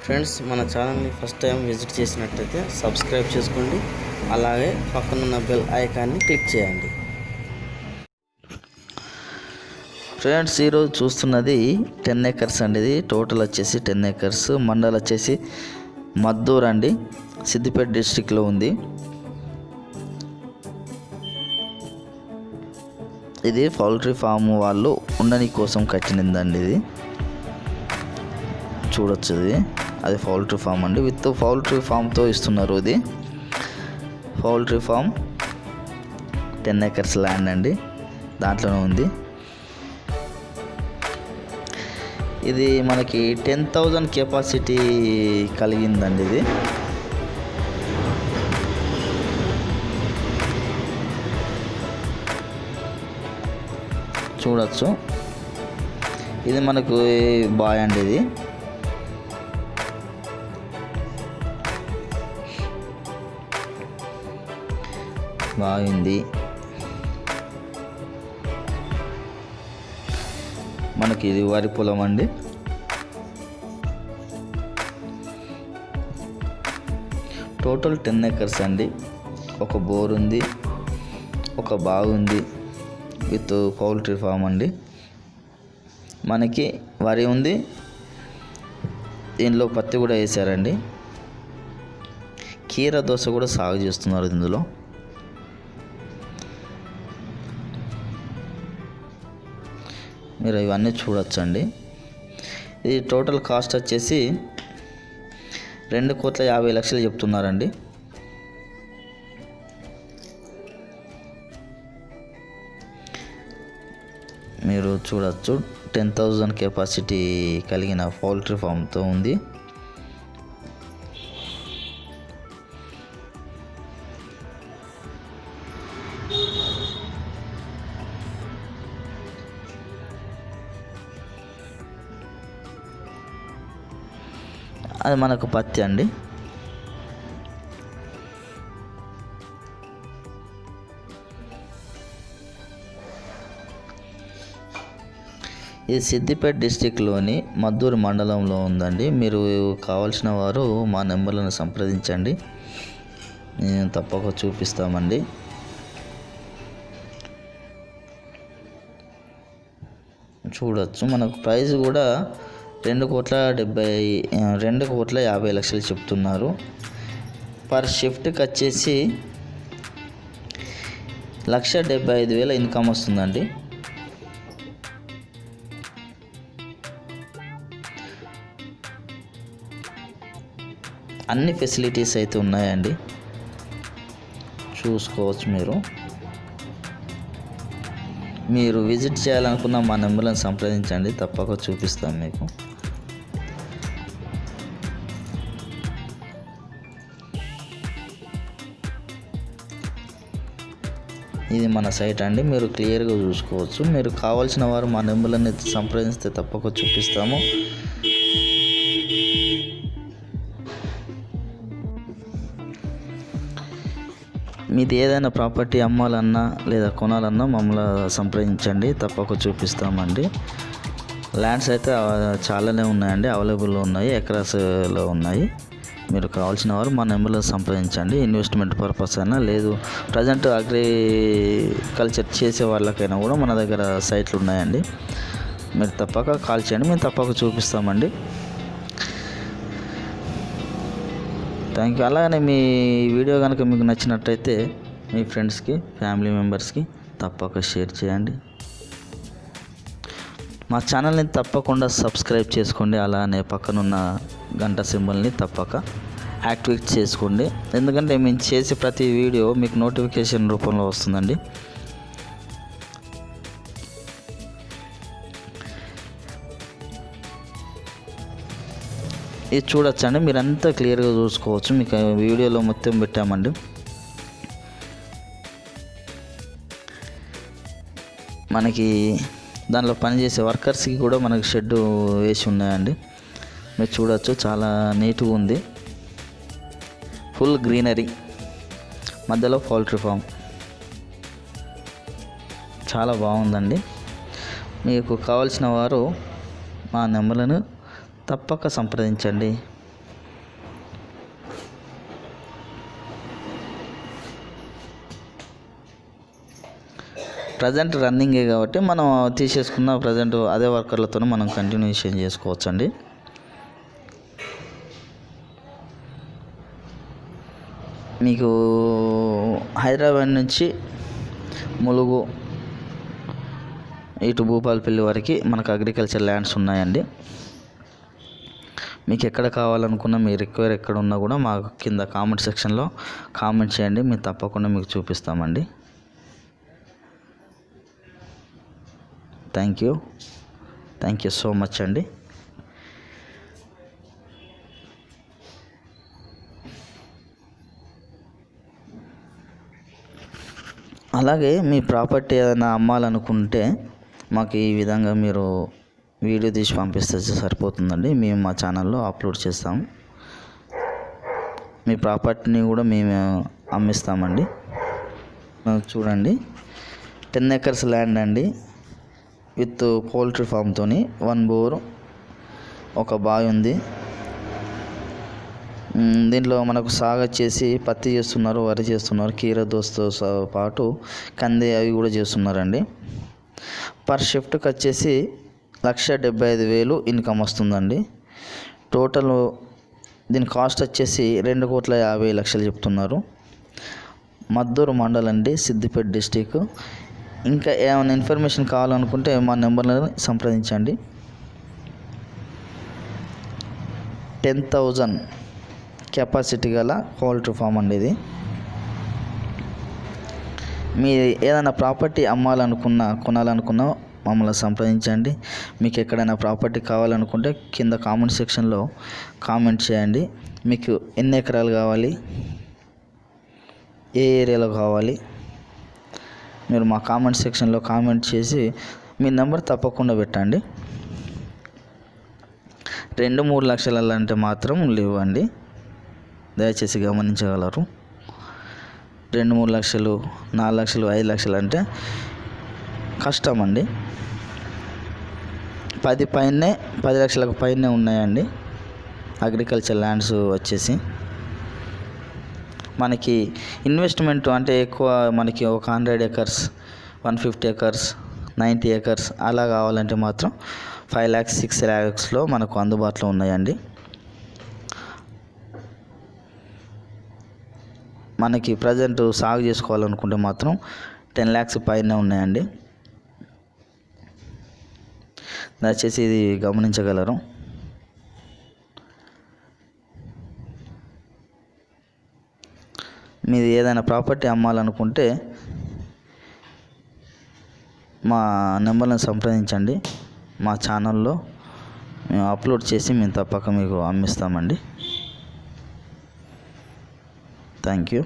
Friends, మన ఛానల్ని first time visit చేసినట్లయితే సబ్స్క్రైబ్ చేసుకోండి, అలాగే పక్కనున్న బెల్ ఐకాన్ని క్లిక్ చేయండి. ఫ్రెండ్స్, ఈరోజు చూస్తున్నది 10 acres అండి. ఇది టోటల్ వచ్చేసి 10 acres. మండల్ వచ్చేసి మద్దూర్ అండి, సిద్దిపేట డిస్టిక్లో ఉంది. ఇది పౌల్ట్రీ ఫామ్ వాళ్ళు ఉండని కోసం కట్టినదండి. ఇది చూడొచ్చు, అది పౌల్ట్రీ ఫామ్ అండి. విత్ పౌల్ట్రీ ఫామ్తో ఇస్తున్నారు. ఇది పౌల్ట్రీ ఫామ్ 10 acres ల్యాండ్ అండి, దాంట్లోనే ఉంది. ఇది మనకి 10,000 కెపాసిటీ కలిగిందండి. ఇది చూడొచ్చు, ఇది మనకు బాయ్ అండి. ఇది బాగుంది. మనకి ఇది వరి పొలం అండి. టోటల్ 10 acres అండి. ఒక బోర్ ఉంది, ఒక బాగుంది విత్ పౌల్ట్రీ ఫామ్ అండి. మనకి వరి ఉంది, దీనిలో పత్తి కూడా వేసారండి. కీర దోస కూడా సాగు చేస్తున్నారు ఇందులో. మీరు ఇవన్నీ చూడొచ్చండి. ఇది టోటల్ కాస్ట్ వచ్చేసి 2,50,00,000 చెప్తున్నారండి. మీరు చూడొచ్చు, 10,000 కెపాసిటీ కలిగిన పౌల్ట్రీ ఫామ్తో ఉంది. అది మనకు పత్తి అండి. ఇది సిద్దిపేట డిస్టిక్లోని మద్దూరు మండలంలో ఉందండి. మీరు కావాల్సిన వారు మా నెంబర్లను సంప్రదించండి, నేను తప్పక చూపిస్తామండి. చూడొచ్చు, మనకు ప్రైస్ కూడా 2,50,00,000 చెప్తున్నారు. పర్ షిఫ్ట్కి వచ్చేసి 1,75,000 ఇన్కమ్ వస్తుందండి. అన్ని ఫెసిలిటీస్ అయితే ఉన్నాయండి, చూసుకోవచ్చు. మీరు విజిట్ చేయాలనుకున్న మా నెంబర్లను సంప్రదించండి, తప్పక చూపిస్తాం మీకు. ఇది మన సైట్ అండి, మీరు క్లియర్గా చూసుకోవచ్చు. మీరు కావాల్సిన వారు మా నెంబర్లను సంప్రదిస్తే తప్పక చూపిస్తాము. మీది ఏదైనా ప్రాపర్టీ అమ్మాలన్నా లేదా కొనాలన్నా మమ్మల్ని సంప్రదించండి, తప్పక చూపిస్తామండి. ల్యాండ్స్ అయితే చాలానే ఉన్నాయండి, అవైలబుల్లో ఉన్నాయి, ఎకరాస్లో ఉన్నాయి. మీరు కావాల్సిన వారు మా నెంబర్లో సంప్రదించండి. ఇన్వెస్ట్మెంట్ పర్పస్ అయినా, లేదు ప్రజెంట్ అగ్రికల్చర్ చేసే వాళ్ళకైనా కూడా మన దగ్గర సైట్లు ఉన్నాయండి. మీరు తప్పక కాల్ చేయండి, మేము తప్పక చూపిస్తామండి. Thank you. అలాగనే మీ వీడియో కనుక మీకు నచ్చినట్టయితే మీ ఫ్రెండ్స్కి, ఫ్యామిలీ మెంబర్స్కి తప్పక షేర్ చేయండి. మా ఛానల్ని తప్పకుండా సబ్స్క్రైబ్ చేసుకోండి, అలానే పక్కనున్న గంట సింబల్ని తప్పక యాక్టివేట్ చేసుకోండి. ఎందుకంటే మేము చేసే ప్రతి వీడియో మీకు నోటిఫికేషన్ రూపంలో వస్తుందండి. ఇది చూడొచ్చండి, మీరంతా క్లియర్గా చూసుకోవచ్చు. మీకు వీడియోలో మొత్తం పెట్టామండి. మనకి దానిలో పనిచేసే వర్కర్స్కి కూడా మనకి షెడ్ వేసి ఉన్నాయండి. మీరు చూడొచ్చు, చాలా నీట్గా ఉంది. ఫుల్ గ్రీనరీ, మధ్యలో పౌల్ట్రీ ఫామ్, చాలా బాగుందండి. మీకు కావాల్సిన వారు మా నెంబర్లను తప్పక సంప్రదించండి. ప్రజెంట్ రన్నింగే కాబట్టి మనం తీసేసుకున్న ప్రజెంట్ అదే వర్కర్లతో మనం కంటిన్యూషన్ చేసుకోవచ్చండి. మీకు హైదరాబాద్ నుంచి ములుగు ఇటు భూపాలపల్లి వరకు మనకు అగ్రికల్చర్ ల్యాండ్స్ ఉన్నాయండి. మీకు ఎక్కడ కావాలనుకున్నా మీ రిక్వైర్ ఎక్కడ ఉన్నా కూడా మాకు కింద కామెంట్ సెక్షన్లో కామెంట్ చేయండి, మేము తప్పకుండా మీకు చూపిస్తామండి. థ్యాంక్ యూ సో మచ్ అండి. అలాగే మీ ప్రాపర్టీ ఏదైనా అమ్మాలనుకుంటే మాకు ఈ విధంగా మీరు వీడియో తీసి పంపిస్తే సరిపోతుందండి. మేము మా ఛానల్లో అప్లోడ్ చేస్తాము. మీ ప్రాపర్టీని కూడా మేము అమ్మిస్తామండి. చూడండి, 10 acres ల్యాండ్ అండి, విత్ పౌల్ట్రీ ఫామ్తో 1 బోర్, ఒక బావి ఉంది. దీంట్లో మనకు సాగు వచ్చేసి పత్తి చేస్తున్నారు, వరి చేస్తున్నారు, కీర దోసతో పాటు కంది అవి కూడా చేస్తున్నారండి. పర్ షిఫ్ట్కి వచ్చేసి 1,75,000 ఇన్కమ్ వస్తుందండి. టోటల్ దీని కాస్ట్ వచ్చేసి 2,50,00,000 చెప్తున్నారు. మద్దూరు మండలం అండి, సిద్దిపేట డిస్టిక్. ఇంకా ఏమైనా ఇన్ఫర్మేషన్ కావాలనుకుంటే మా నెంబర్లను సంప్రదించండి. 10,000 కెపాసిటీ గల పౌల్ట్రీ ఫామ్ అండి ఇది. మీరు ఏదైనా ప్రాపర్టీ అమ్మాలనుకున్నా కొనాలనుకున్నా మమ్మల్ని సంప్రదించండి. మీకు ఎక్కడైనా ప్రాపర్టీ కావాలనుకుంటే కింద కామెంట్ సెక్షన్లో కామెంట్ చేయండి. మీకు ఎన్ని ఎకరాలు కావాలి, ఏ ఏరియాలో కావాలి, మీరు మా కామెంట్ సెక్షన్లో కామెంట్ చేసి మీ నెంబర్ తప్పకుండా పెట్టండి. 2-3 లక్షల అంటే మాత్రం లేవండి, దయచేసి గమనించగలరు. 2-3 లక్షలు, 4 లక్షలు, 5 లక్షలు అంటే కష్టం అండి. 10 లక్షలకు పైనే ఉన్నాయండి అగ్రికల్చర్ ల్యాండ్స్ వచ్చేసి. మనకి ఇన్వెస్ట్మెంట్ అంటే ఎక్కువ, మనకి ఒక 100 acres, 150 acres, 90 acres అలా కావాలంటే మాత్రం 5 lakhs, 6 lakhsలో మనకు అందుబాటులో ఉన్నాయండి. మనకి ప్రజెంట్ సాగు చేసుకోవాలనుకుంటే మాత్రం 10 lakhs పైన ఉన్నాయండి. దయచేసి ఇది గమనించగలరు. మీది ఏదైనా ప్రాపర్టీ అమ్మాలనుకుంటే మా నెంబర్లను సంప్రదించండి. మా ఛానల్లో మేము అప్లోడ్ చేసి మేము తప్పక మీకు అమ్మిస్తామండి. Thank you.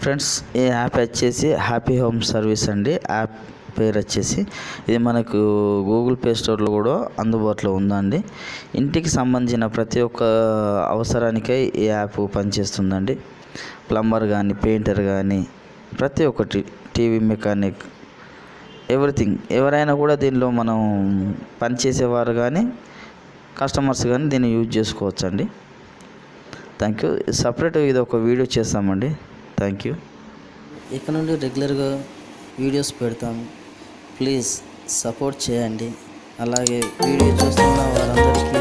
ఫ్రెండ్స్, ఈ యాప్ వచ్చేసి హ్యాపీ హోమ్ సర్వీస్ అండి. యాప్ పేరు వచ్చేసి ఇది మనకు గూగుల్ ప్లే స్టోర్లో కూడా అందుబాటులో ఉందండి. ఇంటికి సంబంధించిన ప్రతి ఒక్క అవసరానికై ఈ యాప్ పనిచేస్తుందండి. ప్లంబర్ కానీ, పెయింటర్ కానీ, ప్రతి ఒక్కటి, టీవీ మెకానిక్, ఎవ్రీథింగ్, ఎవరైనా కూడా దీనిలో మనం పనిచేసేవారు కానీ కస్టమర్స్ కానీ దీన్ని యూజ్ చేసుకోవచ్చండి. Thank you. సపరేట్ ఇది ఒక వీడియో చేస్తామండి. Thank you. ఇక నుండి రెగ్యులర్గా వీడియోస్ పెడతాము. ప్లీజ్ సపోర్ట్ చేయండి. అలాగే వీడియో చూస్తున్న వారందరికీ